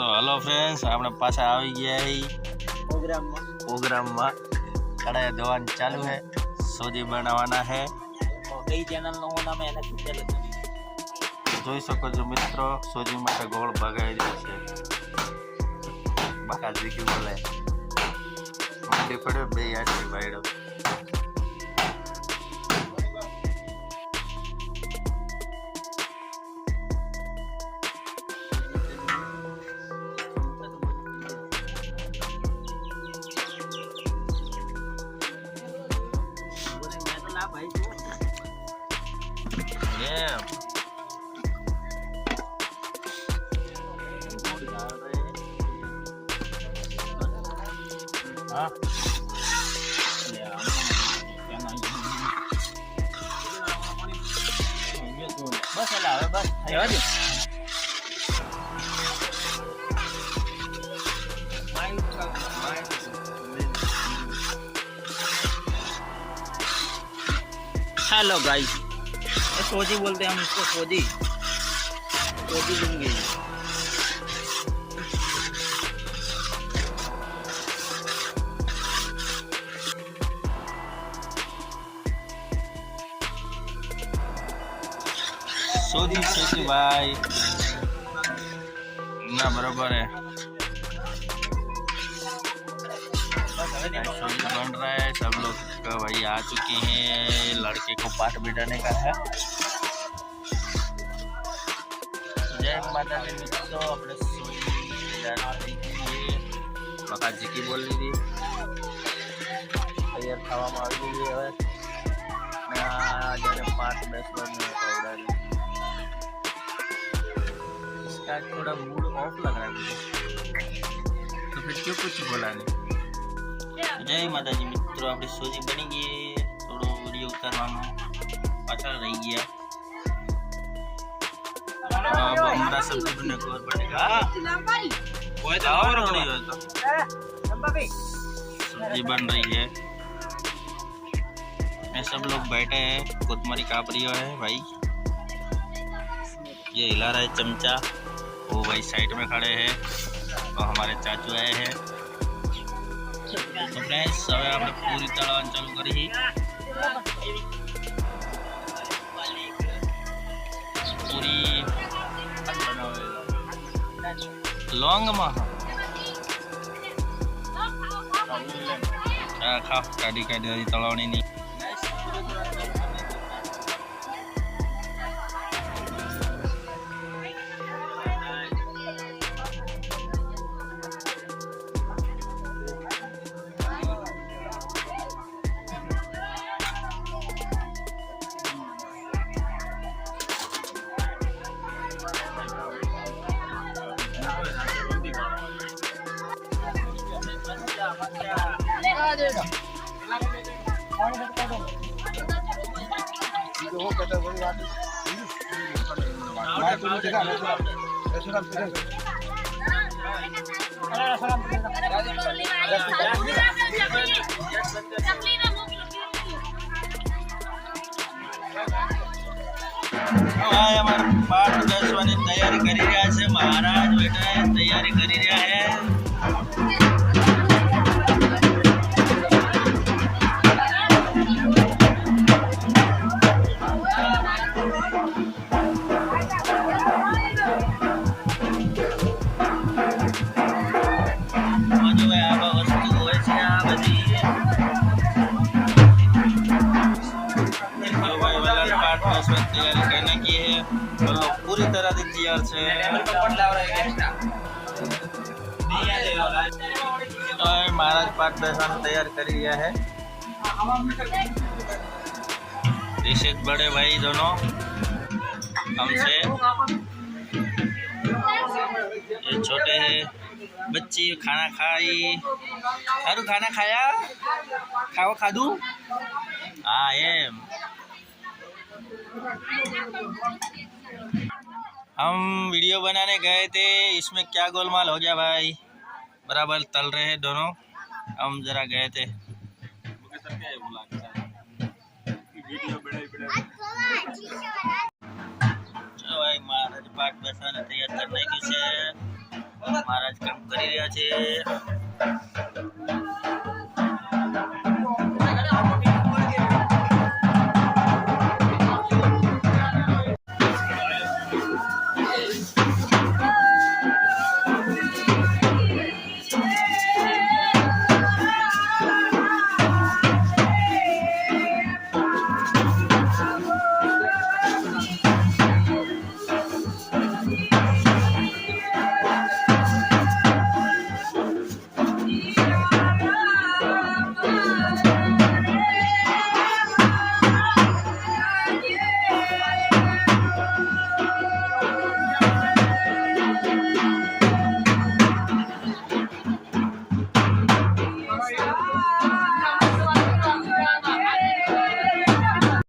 तो hello friends, આપણે પાછા આવી ગયા હી પ્રોગ્રામમાં કડાઈ ધોવાનું ચાલુ है, સોજી બનાવવાના है। કઈ ચેનલ નું નામ એને કીધેલું જોઈ શકો છો મિત્રો, સોજી માટે ગોળ ભગાઈ રહ્યો છે। બાકાજી કી બોલે મંડી પડ્યો બે આટલી વાયડો। हाँ बस हलावे बस आयो जी हेलो गाइस, सोजी बोलते हैं हम इसको, सोजी सोजी लेंगे। सोजी सोजी भाई ना बराबर है, सोजी बन रहा है। सब लोग भाई आ चुके हैं, लड़के को पाठ बिठाने का है। जय माता दी मित्रों, अपने सोजी बका जी की बोल दी तैयार खावा में આવી ગઈ હવે ને જ્યારે પાઠ બેસવાનું પડાવી। इसका थोड़ा मूड ऑफ लग रहा है मुझे, तो फिर क्यों कुछ बोला नहीं। जय माता जी मित्रों, अपनी सोजी बनी गई, थोड़ो वीडियो उतारवानो पाछा रही गया। अब हमारा सब ने खबर पड़ेगा कोई तो और नहीं होता। सब्जी बन रही है, ये सब लोग बैठे हैं, कोतमरी काप रही है भाई। ये हिला रहा है चमचा, वो भाई साइड में खड़े हैं और हमारे चाचू आए हैं। तो फ्रेंड्स હવે આપણે પૂરી તળવાનું ચાલુ કરી પૂરી લોંગ માં ખાવ કાઢી કાઢી તળવાની ની। हमारे पाठ बेसवानी तैयारी करी रहा है, महाराज बेटा तैयारी करी रहा है। तैयारी करने की है, तो लोग पूरी तरह से तैयार से तो महाराज पाठ बेसन तैयार कर लिया है। ऋषिक बड़े भाई दोनों हमसे, ये छोटे हैं बच्ची। खाना खाई खादू, खाना खाया खाओ खादू। हाँ एम हम वीडियो बनाने गए थे, इसमें क्या गोलमाल हो गया भाई। बराबर तल रहे हैं दोनों, हम जरा गए थे। भाई महाराज पाठ बैसाने तैयार करने की से મહારાજ કામ કરી રહ્યા છે.